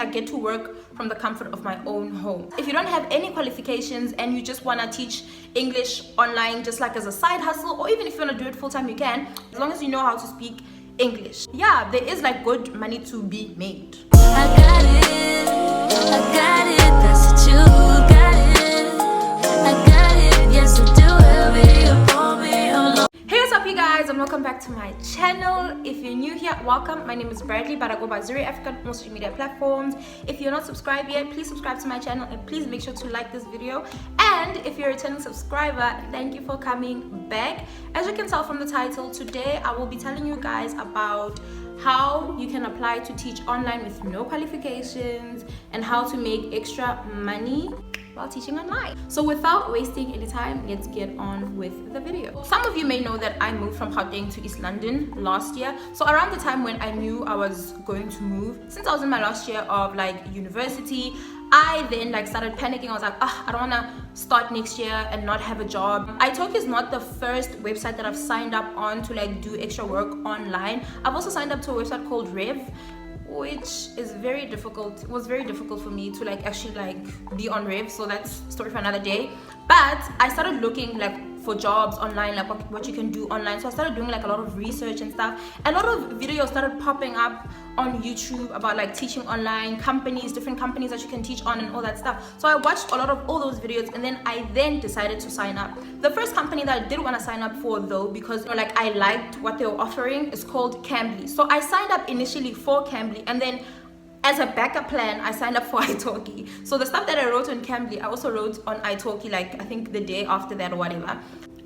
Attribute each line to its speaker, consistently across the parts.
Speaker 1: I get to work from the comfort of my own home. If you don't have any qualifications and you just want to teach English online just like as a side hustle, or even if you want to do it full-time, you can, as long as you know how to speak English. Yeah, there is like good money to be made.
Speaker 2: I got it, that's what you got it. I got it, yes I do, baby, you pull me along.
Speaker 1: Hey, what's up you guys, and welcome back to my channel. If you're new here, welcome. My name is Bradley, but I go by Zuri Africa on social media platforms. If you're not subscribed yet, please subscribe to my channel and please make sure to like this video. And if you're a returning subscriber, thank you for coming back. As you can tell from the title, today I will be telling you guys about how you can apply to teach online with no qualifications and how to make extra money while teaching online. So without wasting any time, let's get on with the video. Some of you may know that I moved from Gauteng to East London last year. So around the time when I knew I was going to move, since I was in my last year of university, I then started panicking. I was like, I don't want to start next year and not have a job. iTalki is not the first website that I've signed up on to do extra work online. I've also signed up to a website called Rev, which is very difficult. It was very difficult for me to actually be on Rev, so that's a story for another day. But I started looking for jobs online, what you can do online. So I started doing a lot of research and stuff. A lot of videos started popping up on YouTube about teaching online, companies, different companies that you can teach on and all that stuff. So I watched a lot of all those videos, and then I decided to sign up. The first company that I did want to sign up for though, because I liked what they were offering, is called Cambly. So I signed up initially for Cambly, and then as a backup plan, I signed up for iTalki. So the stuff that I wrote on Cambly, I also wrote on iTalki, I think the day after that or whatever.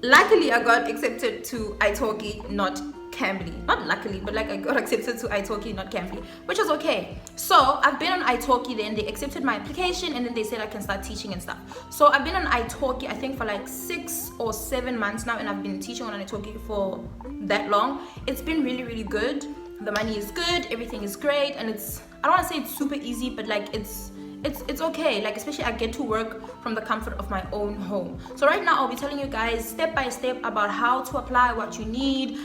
Speaker 1: Luckily, I got accepted to iTalki, not Cambly. Not luckily, but I got accepted to iTalki, not Cambly, which was okay. So I've been on iTalki, then they accepted my application, and then they said I can start teaching and stuff. So I've been on iTalki, I think for 6 or 7 months now, and I've been teaching on iTalki for that long. It's been really, really good. The money is good, everything is great, and I don't want to say it's super easy, but it's okay. Especially I get to work from the comfort of my own home. So right now I'll be telling you guys step by step about how to apply, what you need,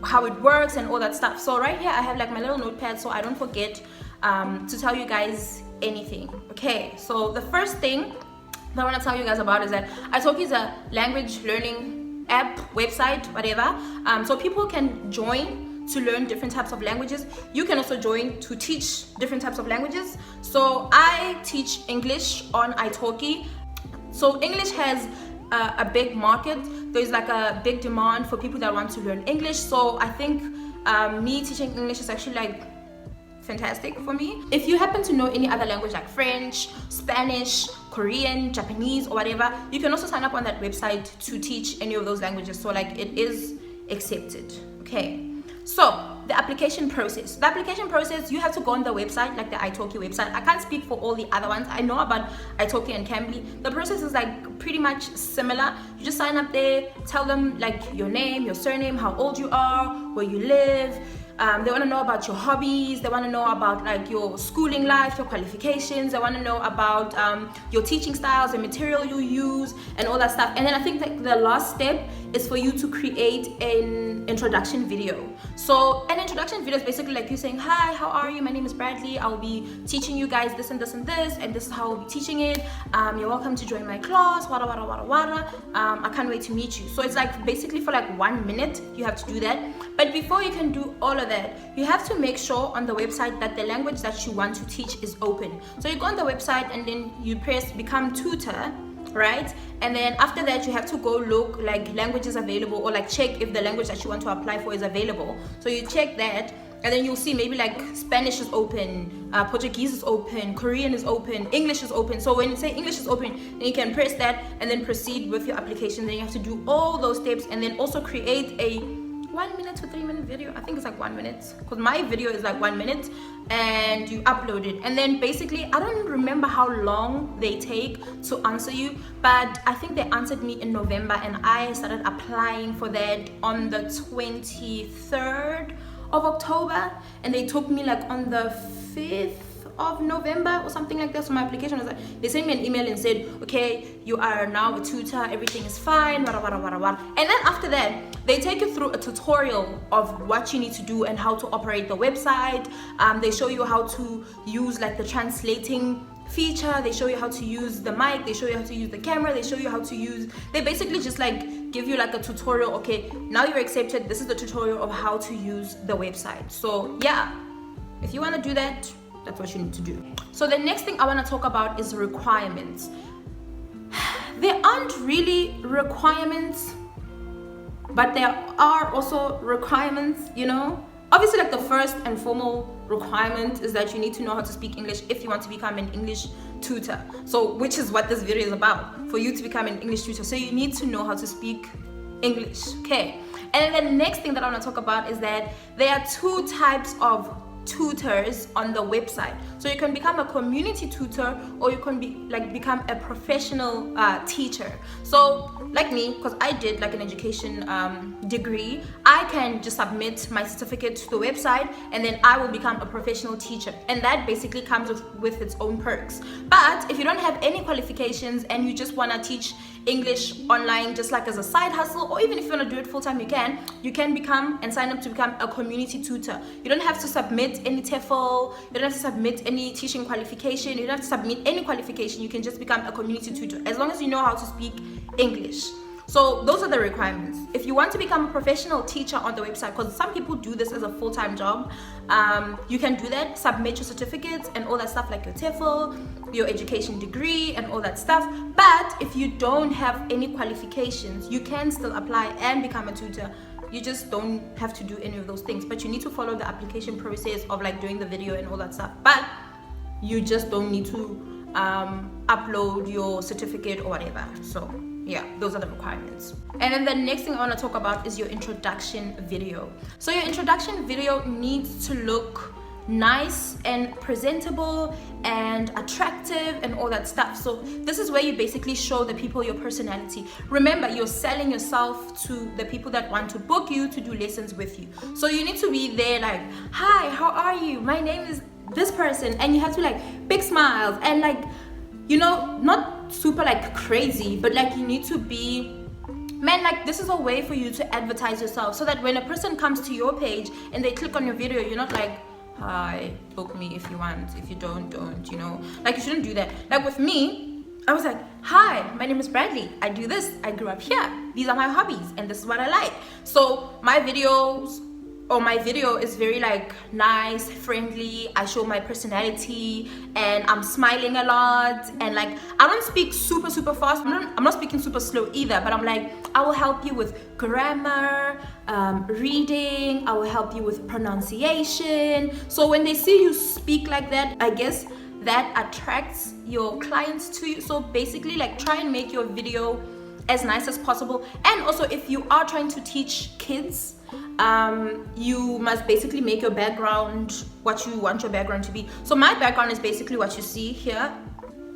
Speaker 1: how it works, and all that stuff. So right here I have my little notepad so I don't forget to tell you guys anything. Okay, so the first thing that I want to tell you guys about is that iTalki is a language learning app, website, whatever. So people can join to learn different types of languages. You can also join to teach different types of languages. So I teach English on iTalki. So English has a big market. There's a big demand for people that want to learn English. So I think me teaching English is actually fantastic for me. If you happen to know any other language like French, Spanish, Korean, Japanese, or whatever, you can also sign up on that website to teach any of those languages. So it is accepted. Okay. So the application process. You have to go on the website, the iTalki website. I can't speak for all the other ones. I know about iTalki and Cambly. The process is pretty much similar. You just sign up there, tell them your name, your surname, how old you are, where you live. They want to know about your hobbies. They want to know about your schooling life, your qualifications. They want to know about your teaching styles, the material you use, and all that stuff. And then I think the last step is for you to create an introduction video. So an introduction video is basically you saying, hi, how are you? My name is Bradley. I'll be teaching you guys this and this and this, and this is how I'll be teaching it. You're welcome to join my class. Wada, wada, wada, wada. I can't wait to meet you. So it's basically for 1 minute, you have to do that. But before you can do all of that, you have to make sure on the website that the language that you want to teach is open. So you go on the website and then you press become tutor, right? And then after that you have to go look languages available, or check if the language that you want to apply for is available. So you check that, and then you'll see maybe Spanish is open, Portuguese is open, Korean is open, English is open. So when you say English is open, then you can press that and then proceed with your application. Then you have to do all those steps, and then also create a 1 minute to 3 minute video. I think it's 1 minute, because my video is 1 minute, and you upload it. And then basically, I don't remember how long they take to answer you, but I think they answered me in November, and I started applying for that on the 23rd of October, and they took me on the 5th of November or something like that. So my application was like, they sent me an email and said, okay, you are now a tutor, everything is fine, wada, wada, wada, wada. And then after that, they take you through a tutorial of what you need to do and how to operate the website. They show you how to use like the translating feature, they show you how to use the mic, they show you how to use the camera, they show you how to use, they basically just like give you like a tutorial. Okay, now you're accepted, this is the tutorial of how to use the website. So yeah, if you want to do that, that's what you need to do. So the next thing I want to talk about is requirements. There aren't really requirements, but there are also requirements, you know. Obviously, like the first and foremost requirement is that you need to know how to speak English if you want to become an English tutor. So, which is what this video is about, for you to become an English tutor. So you need to know how to speak English, okay? And then the next thing that I want to talk about is that there are two types of tutors on the website. So you can become a community tutor, or you can become a professional teacher. So like me, because I did like an education degree, I can just submit my certificate to the website and then I will become a professional teacher, and that basically comes with its own perks. But if you don't have any qualifications and you just want to teach English online just like as a side hustle, or even if you want to do it full-time, you can become and sign up to become a community tutor. You don't have to submit any TEFL, you don't have to submit any teaching qualification, you don't have to submit any qualification. You can just become a community tutor as long as you know how to speak English. So those are the requirements. If you want to become a professional teacher on the website, because some people do this as a full-time job, you can do that, submit your certificates and all that stuff, like your TEFL, your education degree and all that stuff. But if you don't have any qualifications, you can still apply and become a tutor. You just don't have to do any of those things, but you need to follow the application process of like doing the video and all that stuff. But you just don't need to upload your certificate or whatever. So yeah, those are the requirements. And then the next thing I want to talk about is your introduction video. So your introduction video needs to look nice and presentable and attractive and all that stuff. So this is where you basically show the people your personality. Remember, you're selling yourself to the people that want to book you to do lessons with you. So you need to be there like, hi, how are you? My name is this person. And you have to like big smiles and like, you know, not super like crazy, but like you need to be, man, like this is a way for you to advertise yourself, so that when a person comes to your page and they click on your video, you're not like, hi, book me if you want, if you don't, you know. Like you shouldn't do that. Like with me, I was like, hi, my name is Bradley, I do this, I grew up here, these are my hobbies and this is what I like. So my videos, or my video is very like nice, friendly, I show my personality and I'm smiling a lot, and like I don't speak super fast, I'm not speaking super slow either, but I'm like, I will help you with grammar, reading, I will help you with pronunciation. So when they see you speak like that, I guess that attracts your clients to you. So basically like try and make your video as nice as possible. And also if you are trying to teach kids, you must basically make your background what you want your background to be. So my background is basically what you see here.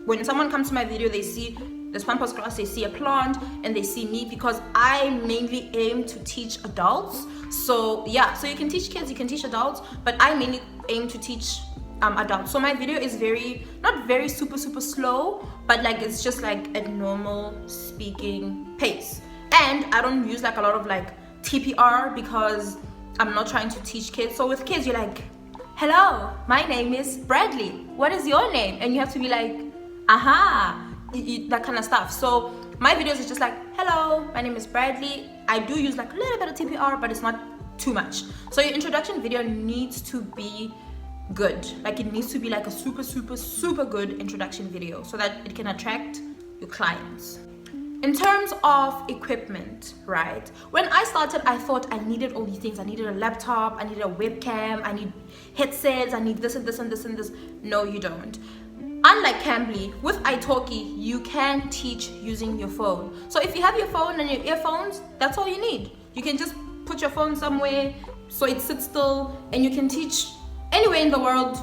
Speaker 1: When someone comes to my video, they see this pampas grass, they see a plant, and they see me, because I mainly aim to teach adults. So yeah, so you can teach kids, you can teach adults, but I mainly aim to teach adults. So my video is not very super slow, but like it's just like a normal speaking pace. And I don't use like a lot of like TPR, because I'm not trying to teach kids. So with kids, you're like, hello, my name is Bradley, what is your name? And you have to be like, aha, that kind of stuff. So my videos is just like, hello, my name is Bradley. I do use like a little bit of TPR, but it's not too much. So your introduction video needs to be good. Like it needs to be like a super good introduction video, so that it can attract your clients. In terms of equipment, right? When I started, I thought I needed all these things. I needed a laptop, I needed a webcam, I need headsets, I need this and this and this and this. No, you don't. Unlike Cambly, with iTalki, you can teach using your phone. So if you have your phone and your earphones, that's all you need. You can just put your phone somewhere so it sits still, and you can teach anywhere in the world,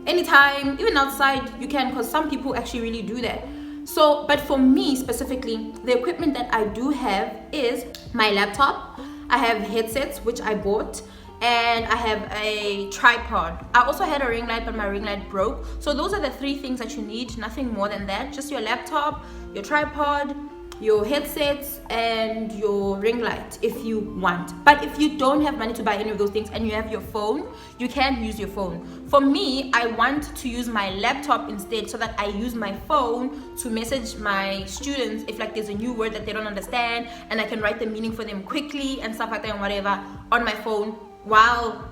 Speaker 1: anytime, even outside you can, because some people actually really do that. So, but for me specifically, the equipment that I do have is my laptop. I have headsets, which I bought, and I have a tripod. I also had a ring light, but my ring light broke. So those are the 3 things that you need, nothing more than that. Just your laptop, your tripod, your headsets, and your ring light if you want. But if you don't have money to buy any of those things and you have your phone, you can use your phone. For me, I want to use my laptop instead, so that I use my phone to message my students if like there's a new word that they don't understand, and I can write the meaning for them quickly and stuff like that and whatever on my phone while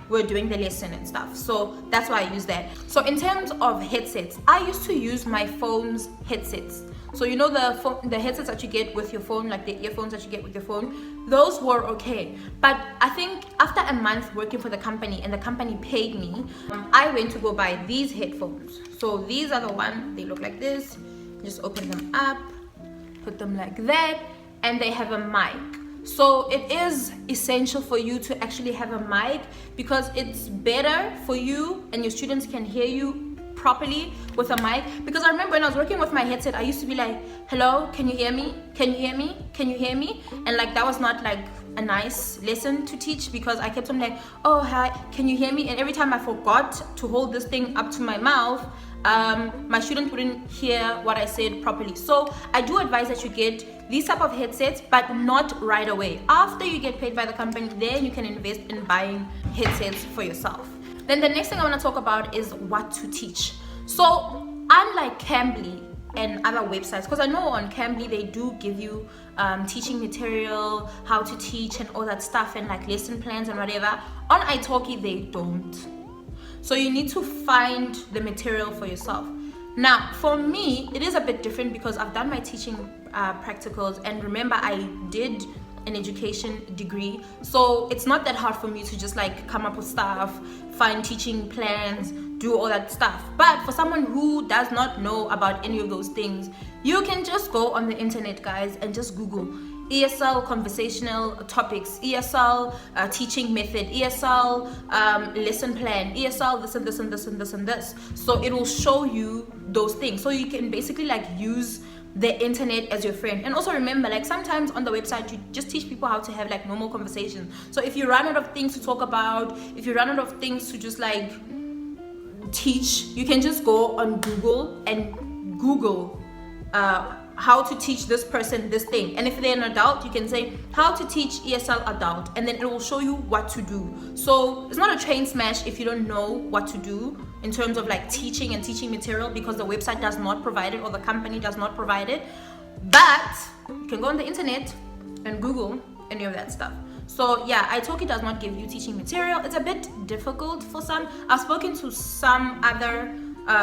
Speaker 1: we're doing the lesson and stuff. So that's why I use that. So in terms of headsets, I used to use my phone's headsets. So you know the headsets that you get with your phone, like the earphones that you get with your phone, those were okay. But I think after a month working for the company and the company paid me, I went to go buy these headphones. So these are the ones, they look like this. Just open them up, put them like that, and they have a mic. So it is essential for you to actually have a mic, because it's better for you and your students can hear you properly with a mic. Because I remember when I was working with my headset, I used to be like, hello, can you hear me? Can you hear me? Can you hear me? And like that was not like a nice lesson to teach, because I kept on like, oh hi, can you hear me? And every time I forgot to hold this thing up to my mouth, my student wouldn't hear what I said properly. So I do advise that you get these type of headsets, but not right away. After you get paid by the company, then you can invest in buying headsets for yourself. Then the next thing I want to talk about is what to teach. So unlike Cambly and other websites, because I know on Cambly they do give you teaching material, how to teach and all that stuff, and like lesson plans and whatever. On iTalki they don't. So you need to find the material for yourself. Now for me it is a bit different, because I've done my teaching practicals, and remember I did an education degree, so it's not that hard for me to just like come up with stuff, find teaching plans, do all that stuff. But for someone who does not know about any of those things, you can just go on the internet, guys, and just Google ESL conversational topics, ESL teaching method, ESL lesson plan, ESL this and this and this and this and this. So it will show you those things, so you can basically like use the internet as your friend. And also remember, like sometimes on the website you just teach people how to have like normal conversations. So if you run out of things to talk about, if you run out of things to just like teach, you can just go on Google and Google how to teach this person this thing. And if they're an adult, you can say how to teach ESL adult, and then it will show you what to do. So it's not a train smash if you don't know what to do in terms of like teaching and teaching material, because the website does not provide it or the company does not provide it. But you can go on the internet and Google any of that stuff. So yeah, iTalki does not give you teaching material. It's a bit difficult for some. I've spoken to some other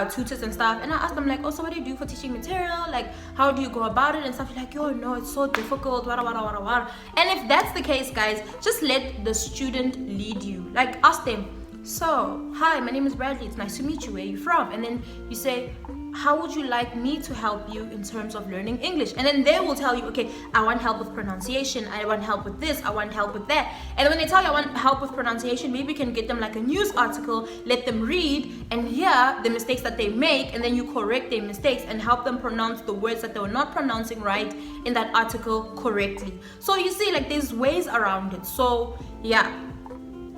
Speaker 1: tutors and stuff, and I asked them like, oh, so what do you do for teaching material? Like, how do you go about it and stuff? Like, yo, no, it's so difficult, wada, wada, wada, wada. And if that's the case, guys, just let the student lead you. Like, ask them, so, hi, my name is Bradley, it's nice to meet you, where are you from? And then you say, how would you like me to help you in terms of learning English? And then they will tell you, okay, I want help with pronunciation, I want help with this, I want help with that. And when they tell you I want help with pronunciation, maybe you can get them like a news article, let them read and hear the mistakes that they make, and then you correct their mistakes and help them pronounce the words that they were not pronouncing right in that article correctly. So you see, like, there's ways around it. So yeah,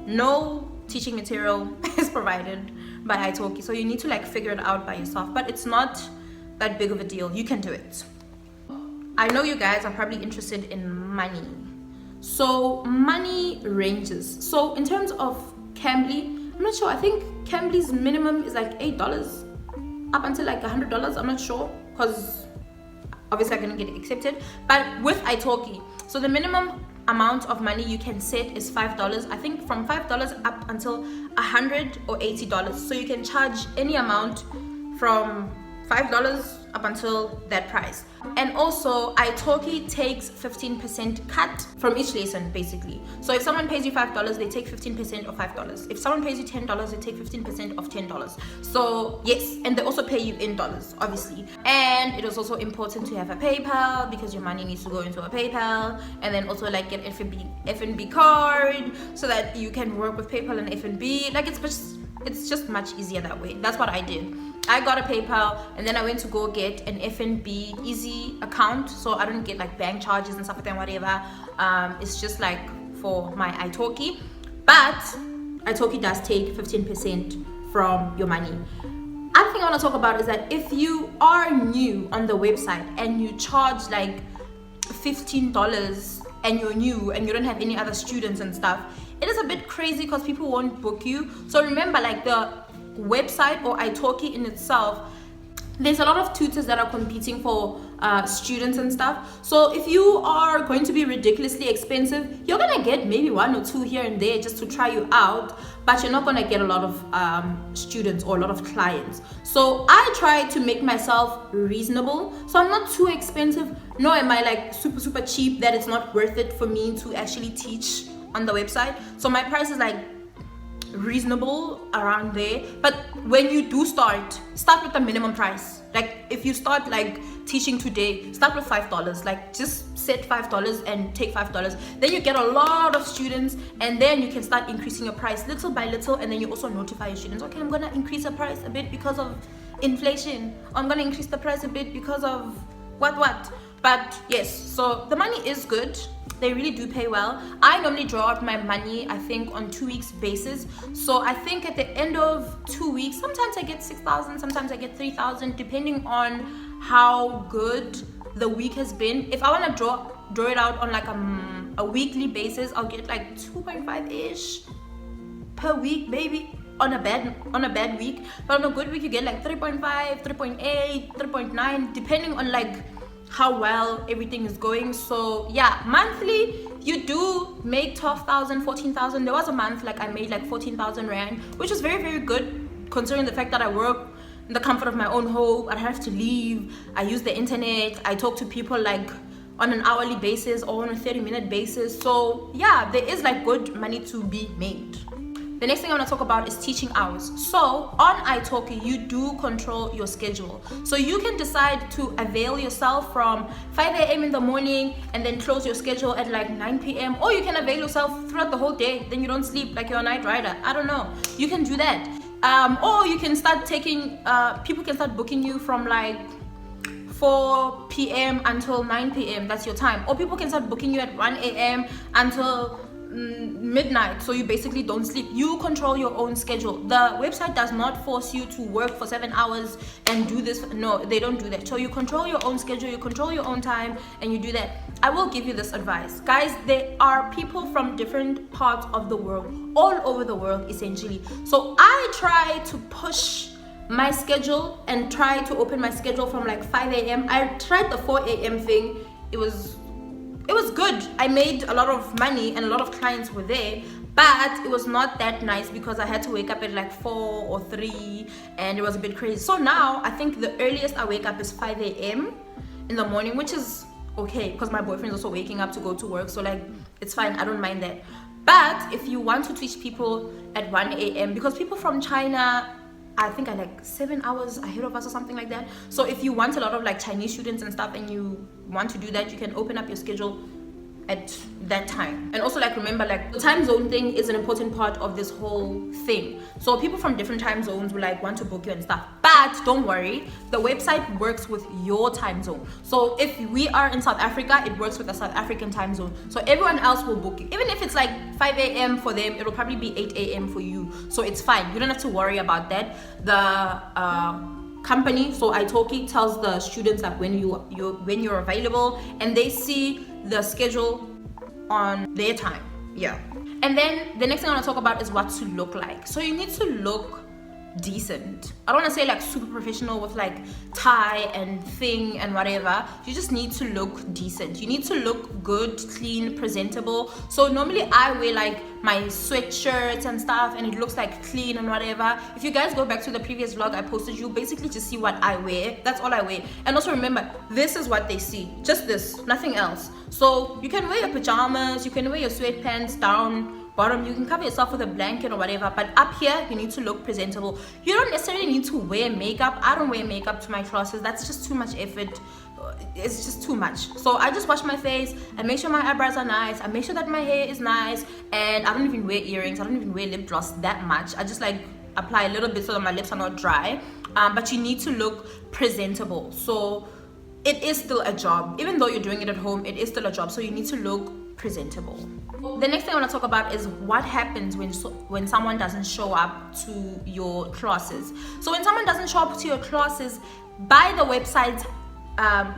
Speaker 1: no teaching material is provided by iTalki, so you need to like figure it out by yourself, but it's not that big of a deal. You can do it. I know you guys are probably interested in money. So money ranges. So in terms of Cambly, I'm not sure. I think Cambly's minimum is like $8 up until like $100. I'm not sure, because obviously I couldn't get accepted. But with iTalki, so the minimum amount of money you can set is $5. I think from $5 up until $100 or $80. So you can charge any amount from $5 up until that price. And also iTalki takes 15% cut from each lesson, basically. So if someone pays you $5, they take 15% of $5. If someone pays you $10, they take 15% of $10. So yes, and they also pay you in dollars, obviously. And it is also important to have a PayPal, because your money needs to go into a PayPal. And then also like get F&B card, so that you can work with PayPal and F&B. Like it's just much easier that way. That's what I did. I got a PayPal, and then I went to go get an F&B easy account, so I don't get like bank charges and stuff like that, whatever. It's just like for my iTalki. but iTalki does take 15% from your money. Other thing I want to talk about is that if you are new on the website and you charge like $15 and you're new and you don't have any other students and stuff, it is a bit crazy because people won't book you. So remember, like the website or iTalki in itself, there's a lot of tutors that are competing for students and stuff. So if you are going to be ridiculously expensive, you're gonna get maybe 1 or 2 here and there just to try you out, but you're not gonna get a lot of students or a lot of clients. So I try to make myself reasonable, so I'm not too expensive, nor am I like super cheap that it's not worth it for me to actually teach on the website. So my price is like reasonable around there. But when you do start with the minimum price. Like if you start like teaching today, start with $5. Like just set $5 and take $5. Then you get a lot of students, and then you can start increasing your price little by little, and then you also notify your students, okay, I'm gonna increase the price a bit because of inflation, I'm gonna increase the price a bit because of what. But yes, so the money is good. They really do pay well. I normally draw out my money, I think, on 2 weeks basis. So I think at the end of 2 weeks, sometimes I get 6,000, sometimes I get 3,000, depending on how good the week has been. If I want to draw it out on like a weekly basis, I'll get like 2.5-ish per week, maybe. On a bad week. But on a good week, you get like 3.5, 3.8, 3.9, depending on like how well everything is going. So yeah, monthly you do make 12,000, 14,000. There was a month like I made like 14,000 rand, which is very good considering the fact that I work in the comfort of my own home. I don't have to leave, I use the internet, I talk to people like on an hourly basis or on a 30-minute basis. So yeah, there is like good money to be made. The next thing I want to talk about is teaching hours. So on iTalki, you do control your schedule. So you can decide to avail yourself from 5 a.m. in the morning and then close your schedule at like 9 p.m. Or you can avail yourself throughout the whole day, then you don't sleep like you're a night rider. I don't know. You can do that. Or you can start taking, people can start booking you from like 4 p.m. until 9 p.m. That's your time. Or people can start booking you at 1 a.m. until midnight, so you basically don't sleep. You control your own schedule. The website does not force you to work for 7 hours and do this. No, they don't do that. So you control your own schedule, you control your own time, and you do that. I will give you this advice, guys. There are people from different parts of the world, all over the world essentially. So I try to push my schedule and try to open my schedule from like 5 a.m. I tried the 4 a.m. thing. It was good. I made a lot of money and a lot of clients were there, but it was not that nice because I had to wake up at like 4 or 3 and it was a bit crazy. So now I think the earliest I wake up is 5 a.m. in the morning, which is okay because my boyfriend's also waking up to go to work, so like it's fine, I don't mind that. But if you want to teach people at 1 a.m. because people from China, I think are like 7 hours ahead of us or something like that. So if you want a lot of like Chinese students and stuff and you want to do that, you can open up your schedule at that time. And also like remember, like the time zone thing is an important part of this whole thing. So people from different time zones will like want to book you and stuff, but don't worry, the website works with your time zone. So if we are in South Africa, it works with the South African time zone. So everyone else will book you. Even if it's like 5 a.m. for them, it'll probably be 8 a.m. for you. So it's fine, you don't have to worry about that. The company, so iTalki, tells the students that when you're available, and they see the schedule on their time. Yeah. And then the next thing I want to talk about is what to look like. So you need to look decent. I don't want to say like super professional with like tie and thing and whatever. You just need to look decent. You need to look good, clean, presentable. So normally I wear like my sweatshirts and stuff and it looks like clean and whatever. If you guys go back to the previous vlog I posted, you basically just see what I wear. That's all I wear. And also remember, this is what they see, just this, nothing else. So you can wear your pajamas, you can wear your sweatpants down, bottom, you can cover yourself with a blanket or whatever, but up here you need to look presentable. You don't necessarily need to wear makeup. I don't wear makeup to my classes. That's just too much effort. It's just too much. So I just wash my face and make sure my eyebrows are nice. I make sure that my hair is nice, and I don't even wear earrings. I don't even wear lip gloss that much. I just like apply a little bit so that my lips are not dry. But you need to look presentable. So it is still a job. Even though you're doing it at home, it is still a job. So you need to look presentable. The next thing I want to talk about is what happens when someone doesn't show up to your classes. So when someone doesn't show up to your classes, by the website's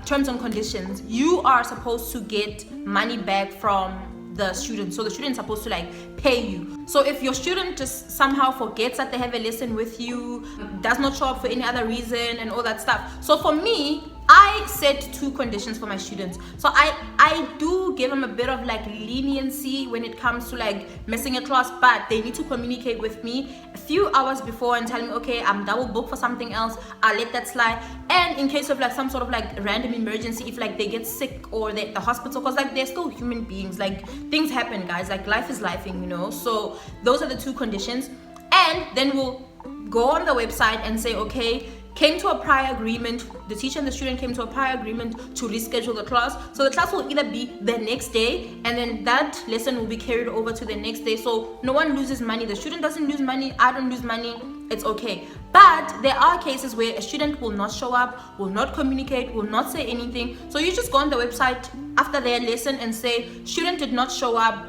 Speaker 1: terms and conditions, you are supposed to get money back from the student. So the student's supposed to like pay you. So if your student just somehow forgets that they have a lesson with you, does not show up for any other reason and all that stuff. So for me, I set 2 conditions for my students. So I do give them a bit of like leniency when it comes to like missing a class, but they need to communicate with me a few hours before and tell me, okay, I'm double booked for something else, I'll let that slide. And in case of like some sort of like random emergency, if like they get sick or they're at the hospital, because like they're still human beings, like things happen, guys, like life is lifing, you know. So those are the 2 conditions. And then we'll go on the website and say, okay, came to a prior agreement, the teacher and the student came to a prior agreement to reschedule the class. So the class will either be the next day, and then that lesson will be carried over to the next day. So no one loses money. The student doesn't lose money, I don't lose money, it's okay. But there are cases where a student will not show up, will not communicate, will not say anything. So you just go on the website after their lesson and say, student did not show up,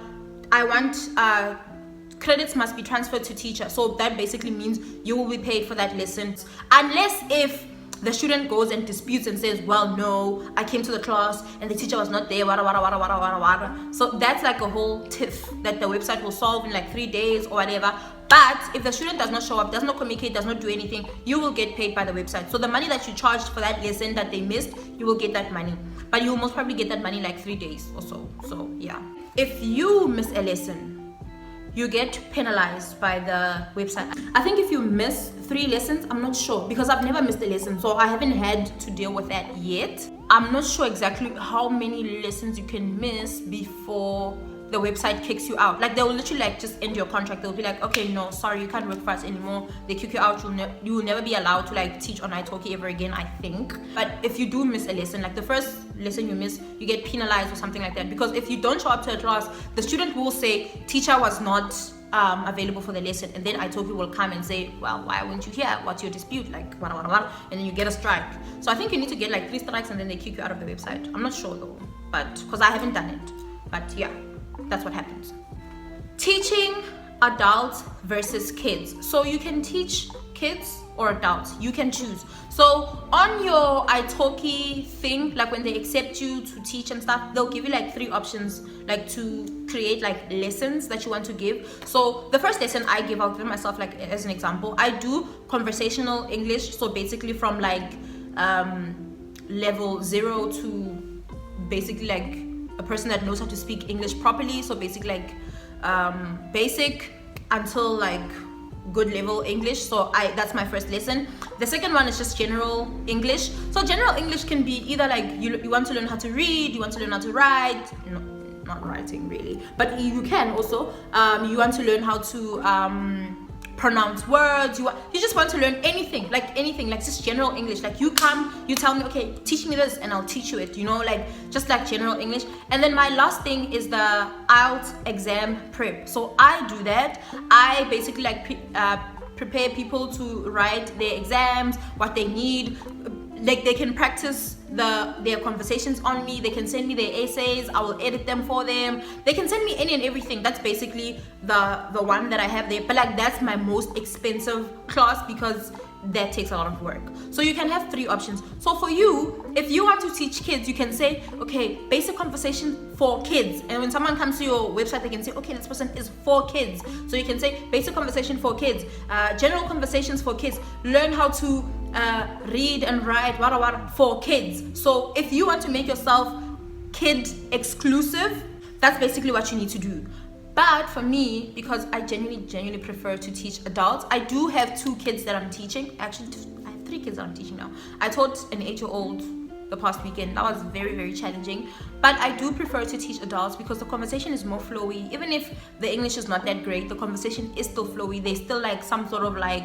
Speaker 1: I want credits must be transferred to teacher. So that basically means you will be paid for that lesson, unless if the student goes and disputes and says, well, no, I came to the class and the teacher was not there, wada, wada, wada, wada, wada, wada. So that's like a whole tiff that the website will solve in like 3 days or whatever. But if the student does not show up, does not communicate, does not do anything, you will get paid by the website. So the money that you charged for that lesson that they missed, you will get that money. But you will most probably get that money like 3 days or so. So yeah. If you miss a lesson, you get penalized by the website. I think if you miss 3 lessons, I'm not sure, because I've never missed a lesson, so I haven't had to deal with that yet. I'm not sure exactly how many lessons you can miss before the website kicks you out. Like they will literally like just end your contract. They'll be like, okay, no, sorry, you can't work for us anymore. They kick you out. You will never be allowed to like teach on iTalki ever again, I think. But if you do miss a lesson, like the first lesson you miss, you get penalized or something like that. Because if you don't show up to a class, the student will say teacher was not available for the lesson, and then iTalki will come and say, well, why weren't you here? What's your dispute? Like what, and then you get a strike. So I think you need to get like 3 strikes and then they kick you out of the website. I'm not sure though, but because I haven't done it. But yeah, that's what happens. Teaching adults versus kids. So you can teach kids or adults, you can choose. So on your iTalki thing, like when they accept you to teach and stuff, they'll give you like 3 options, like to create like lessons that you want to give. So the first lesson I give, I'll give myself like as an example, I do conversational English. So basically from like level 0 to basically like a person that knows how to speak English properly. So basically like basic until like good level English. So that's my first lesson. The second one is just general English. So general English can be either like you want to learn how to read, you want to learn how to write, no, not writing really, but you can also you want to learn how to pronounce words, you just want to learn anything like just general English. Like you come, you tell me, okay, teach me this and I'll teach you it, you know, like just like general English. And then my last thing is the IELTS exam prep. So I do that. I basically like prepare people to write their exams, what they need. Like they can practice their conversations on me, they can send me their essays, I will edit them for them, they can send me any and everything. That's basically the one that I have there. But like that's my most expensive class because that takes a lot of work. So you can have 3 options. So for you, if you want to teach kids, you can say, okay, basic conversation for kids. And when someone comes to your website, they can say, okay, this person is for kids. So you can say basic conversation for kids, general conversations for kids, learn how to read and write for kids. So if you want to make yourself kid exclusive, that's basically what you need to do. But for me, because I genuinely prefer to teach adults, I do have 2 kids that I'm teaching. Actually, I have 3 kids that I'm teaching now. I taught an 8-year-old the past weekend. That was very, very challenging. But I do prefer to teach adults because the conversation is more flowy. Even if the English is not that great, the conversation is still flowy. There's still like some sort of like,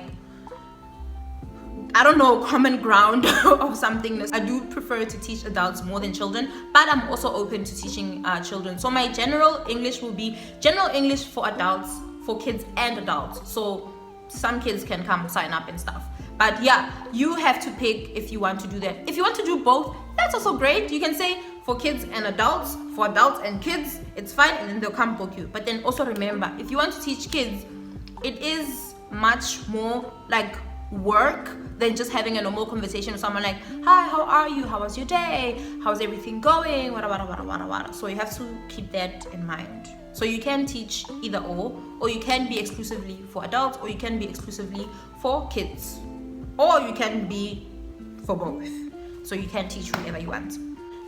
Speaker 1: I don't know, common ground of something. I do prefer to teach adults more than children, but I'm also open to teaching children. So my general English will be general English for adults, for kids and adults. So some kids can come sign up and stuff. But yeah, you have to pick if you want to do that. If you want to do both, that's also great. You can say For kids and adults, for adults and kids, it's fine, and then they'll come book you. But then also remember, if you want to teach kids, it is much more like work than just having a normal conversation with someone like, hi, how are you? How was your day? How's everything going? Wada. So you have to keep that in mind. So you can teach either or you can be exclusively for adults, or you can be exclusively for kids, or you can be for both. So you can teach whoever you want.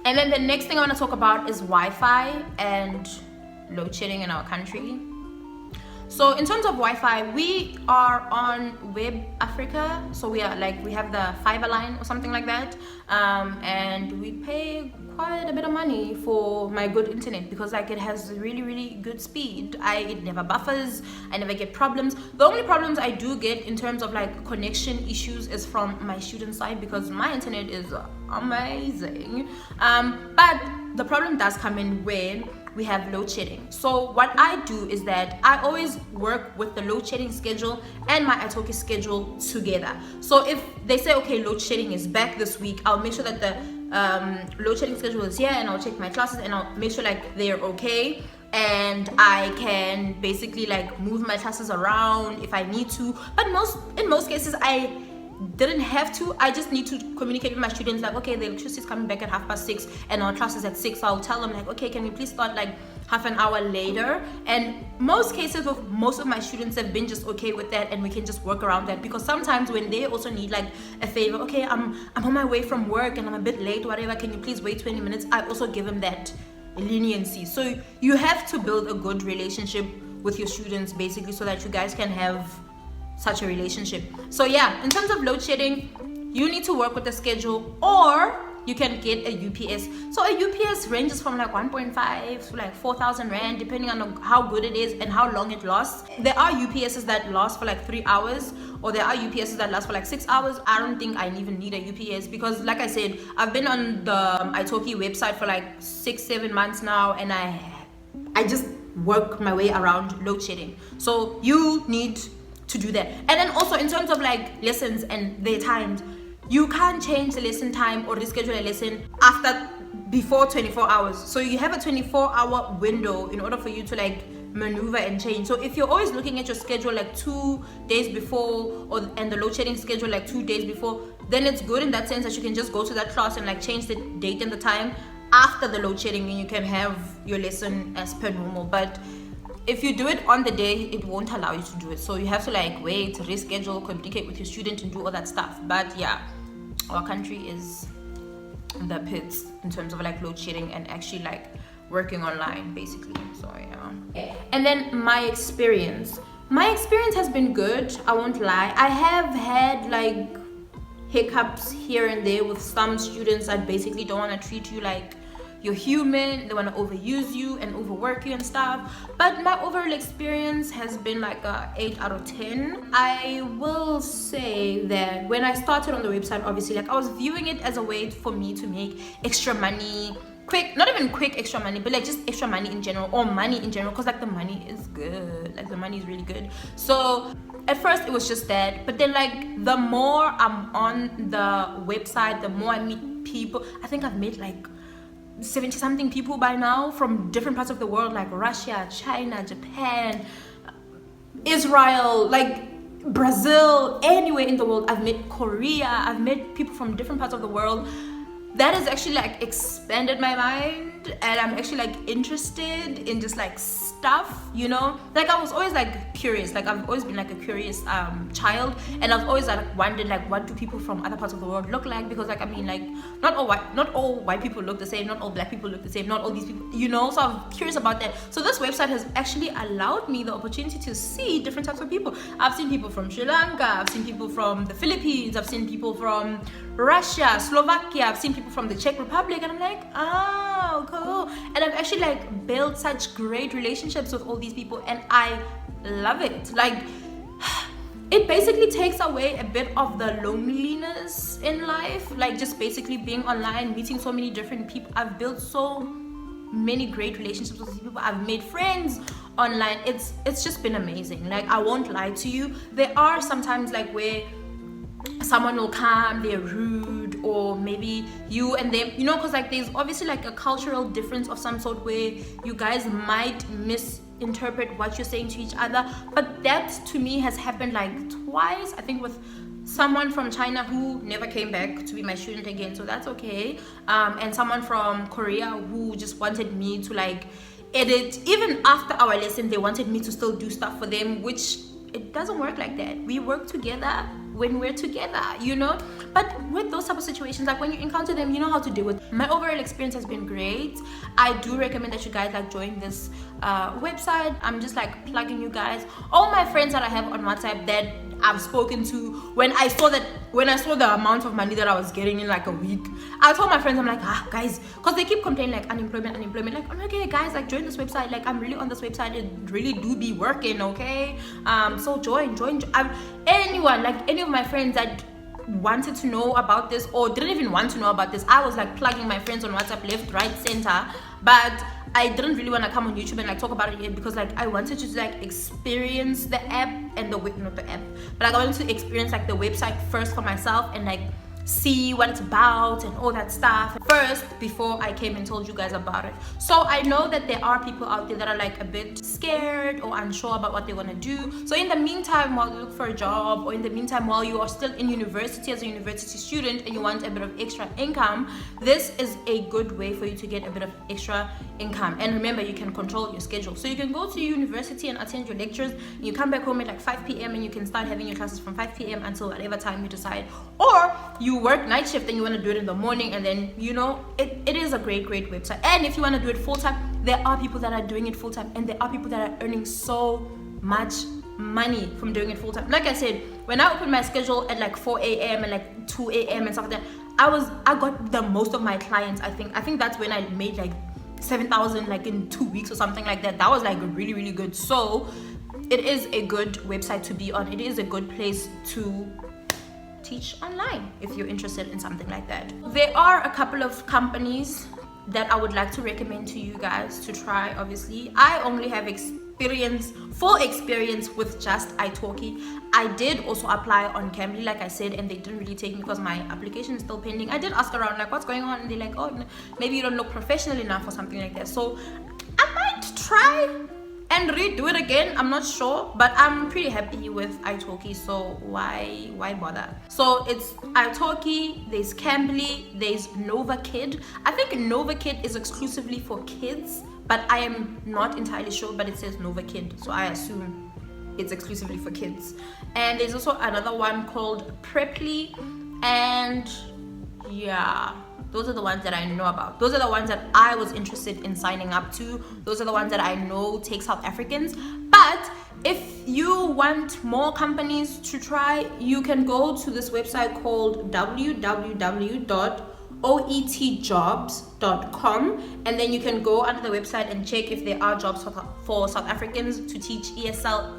Speaker 1: And then the next thing I want to talk about is Wi-Fi and load shedding in our country. So in terms of Wi-Fi, we are on Web Africa. So we have the fiber line or something like that. And we pay quite a bit of money for my good internet because like it has really, really good speed. It never buffers. I never get problems. The only problems I do get in terms of like connection issues is from my student side because my internet is amazing. But the problem does come in when we have load shedding. So what I do is that I always work with the load shedding schedule and my iTalki schedule together. So if they say, okay, load shedding is back this week, I'll make sure that the load shedding schedule is here, and I'll check my classes and I'll make sure like they're okay, and I can basically like move my classes around if I need to. But in most cases I didn't have to. I just need to communicate with my students like, okay, the electricity is coming back at 6:30 and our class is at 6. So I'll tell them like, okay, can we please start like half an hour later? And most cases with most of my students have been just okay with that, and we can just work around that, because sometimes when they also need like a favor, okay, I'm on my way from work and I'm a bit late, whatever, can you please wait 20 minutes? I also give them that leniency. So you have to build a good relationship with your students basically, so that you guys can have such a relationship. So yeah, in terms of load shedding, you need to work with the schedule, or you can get a UPS. So a UPS ranges from like 1.5 to like 4,000 Rand, depending on how good it is and how long it lasts. There are UPSs that last for like 3 hours, or there are UPSs that last for like 6 hours. I don't think I even need a UPS because, like I said, I've been on the iTalki website for like 6-7 months now, and I just work my way around load shedding. So you need to do that. And then also in terms of like lessons and their times, you can't change the lesson time or reschedule a lesson before 24 hours. So you have a 24-hour window in order for you to like maneuver and change. So if you're always looking at your schedule like 2 days before, and the load shedding schedule like 2 days before, then it's good in that sense that you can just go to that class and like change the date and the time after the load shedding, and you can have your lesson as per normal. But if you do it on the day, it won't allow you to do it. So you have to like wait, reschedule, communicate with your student, and do all that stuff. But yeah, our country is in the pits in terms of like load shedding and actually like working online basically. So yeah. And then my experience has been good, I won't lie. I have had like hiccups here and there with some students that basically don't want to treat you like you're human. They want to overuse you and overwork you and stuff. But my overall experience has been like a 8 out of 10. I will say that when I started on the website, obviously like I was viewing it as a way for me to make extra money, quick, not even quick extra money, but like just extra money in general, or money in general, because like the money is good, like the money is really good. So at first it was just that, but then like the more I'm on the website, the more I meet people. I think I've met like 70 something people by now from different parts of the world, like Russia, China, Japan, Israel, like Brazil, anywhere in the world. I've met Korea, I've met people from different parts of the world. That has actually like expanded my mind, and I'm actually like interested in just like stuff, you know. Like I was always like curious, like I've always been like a curious child, and I've always like wondered like what do people from other parts of the world look like, because like I mean like not all white people look the same, not all black people look the same, not all these people, you know. So I'm curious about that. So this website has actually allowed me the opportunity to see different types of people. I've seen people from Sri Lanka, I've seen people from the Philippines, I've seen people from Russia, Slovakia, I've seen people from the Czech Republic, and I'm like, oh, cool. And I've actually like built such great relationships with all these people, and I love it. Like it basically takes away a bit of the loneliness in life, like just basically being online, meeting so many different people. I've built so many great relationships with these people. I've made friends online. It's just been amazing. Like I won't lie to you, there are sometimes like where someone will come, they're rude, or maybe you and them, you know, because like there's obviously like a cultural difference of some sort where you guys might misinterpret what you're saying to each other. But that to me has happened like twice, I think, with someone from China who never came back to be my student again, so that's okay, and someone from Korea who just wanted me to like edit. Even after our lesson, they wanted me to still do stuff for them, which it doesn't work like that. We work together when we're together, you know. But with those type of situations, like when you encounter them, you know how to deal with it. My overall experience has been great. I do recommend that you guys like join this website. I'm just like plugging you guys. All my friends that I have on WhatsApp that I've spoken to, when I saw the amount of money that I was getting in like a week, I told my friends, I'm like, guys, because they keep complaining like unemployment, like, I'm like, okay guys, like join this website, like I'm really on this website, it really do be working, okay? So join. Anyone, like any of my friends that wanted to know about this or didn't even want to know about this, I was like plugging my friends on WhatsApp left, right, center. But I didn't really want to come on YouTube and like talk about it yet, because like I wanted to like experience the app and not the app, but like I wanted to experience like the website first for myself and like see what it's about and all that stuff first before I came and told you guys about it. So I know that there are people out there that are like a bit scared or unsure about what they want to do. So in the meantime, while you look for a job, or in the meantime while you are still in university as a university student and you want a bit of extra income, this is a good way for you to get a bit of extra income. And remember, you can control your schedule, so you can go to university and attend your lectures, and you come back home at like 5 p.m. and you can start having your classes from 5 p.m. until whatever time you decide. Or you work night shift and you want to do it in the morning, and then, you know, it is a great website. And if you want to do it full-time, there are people that are doing it full-time, and there are people that are earning so much money from doing it full-time. Like I said, when I opened my schedule at like 4 a.m. and like 2 a.m. and stuff like that, I got the most of my clients. I think that's when I made like 7,000 like in 2 weeks or something like that. That was like really, really good. So it is a good website to be on. It is a good place to teach online if you're interested in something like that. There are a couple of companies that I would like to recommend to you guys to try. Obviously, I only have full experience with just iTalki. I did also apply on Cambly, like I said, and they didn't really take me because my application is still pending. I did ask around like what's going on, and they're like, oh, maybe you don't look professional enough or something like that. So I might try and redo it again. I'm not sure, but I'm pretty happy with iTalki, so why bother? So it's iTalki, there's Cambly, there's NovaKid. I think NovaKid is exclusively for kids, but I am not entirely sure, but it says NovaKid, so I assume it's exclusively for kids. And there's also another one called Preply, and yeah, those are the ones that I know about. Those are the ones that I was interested in signing up to. Those are the ones that I know take South Africans. But if you want more companies to try, you can go to this website called www.oetjobs.com, and then you can go under the website and check if there are jobs for South Africans to teach ESL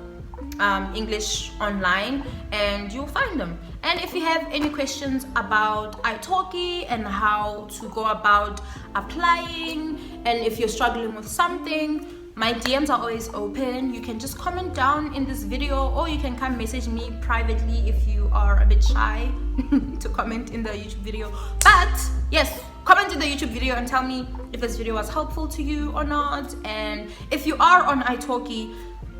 Speaker 1: English online, and you'll find them. And if you have any questions about iTalki and how to go about applying, and if you're struggling with something, my DMs are always open. You can just comment down in this video, or you can come message me privately if you are a bit shy to comment in the YouTube video. But yes, comment in the YouTube video and tell me if this video was helpful to you or not. And if you are on iTalki,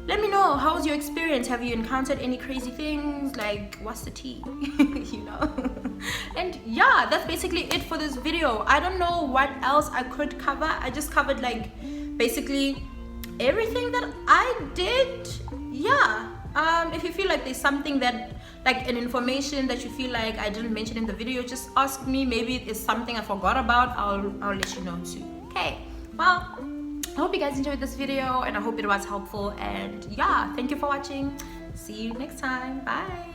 Speaker 1: let me know, how was your experience? Have you encountered any crazy things? Like, what's the tea? You know? And yeah, that's basically it for this video. I don't know what else I could cover. I just covered like basically everything that I did. Yeah. If you feel like there's something that, like an information that you feel like I didn't mention in the video, just ask me. Maybe it's something I forgot about. I'll let you know too. Okay. Well, I hope you guys enjoyed this video, and I hope it was helpful. And yeah, thank you for watching. See you next time. Bye.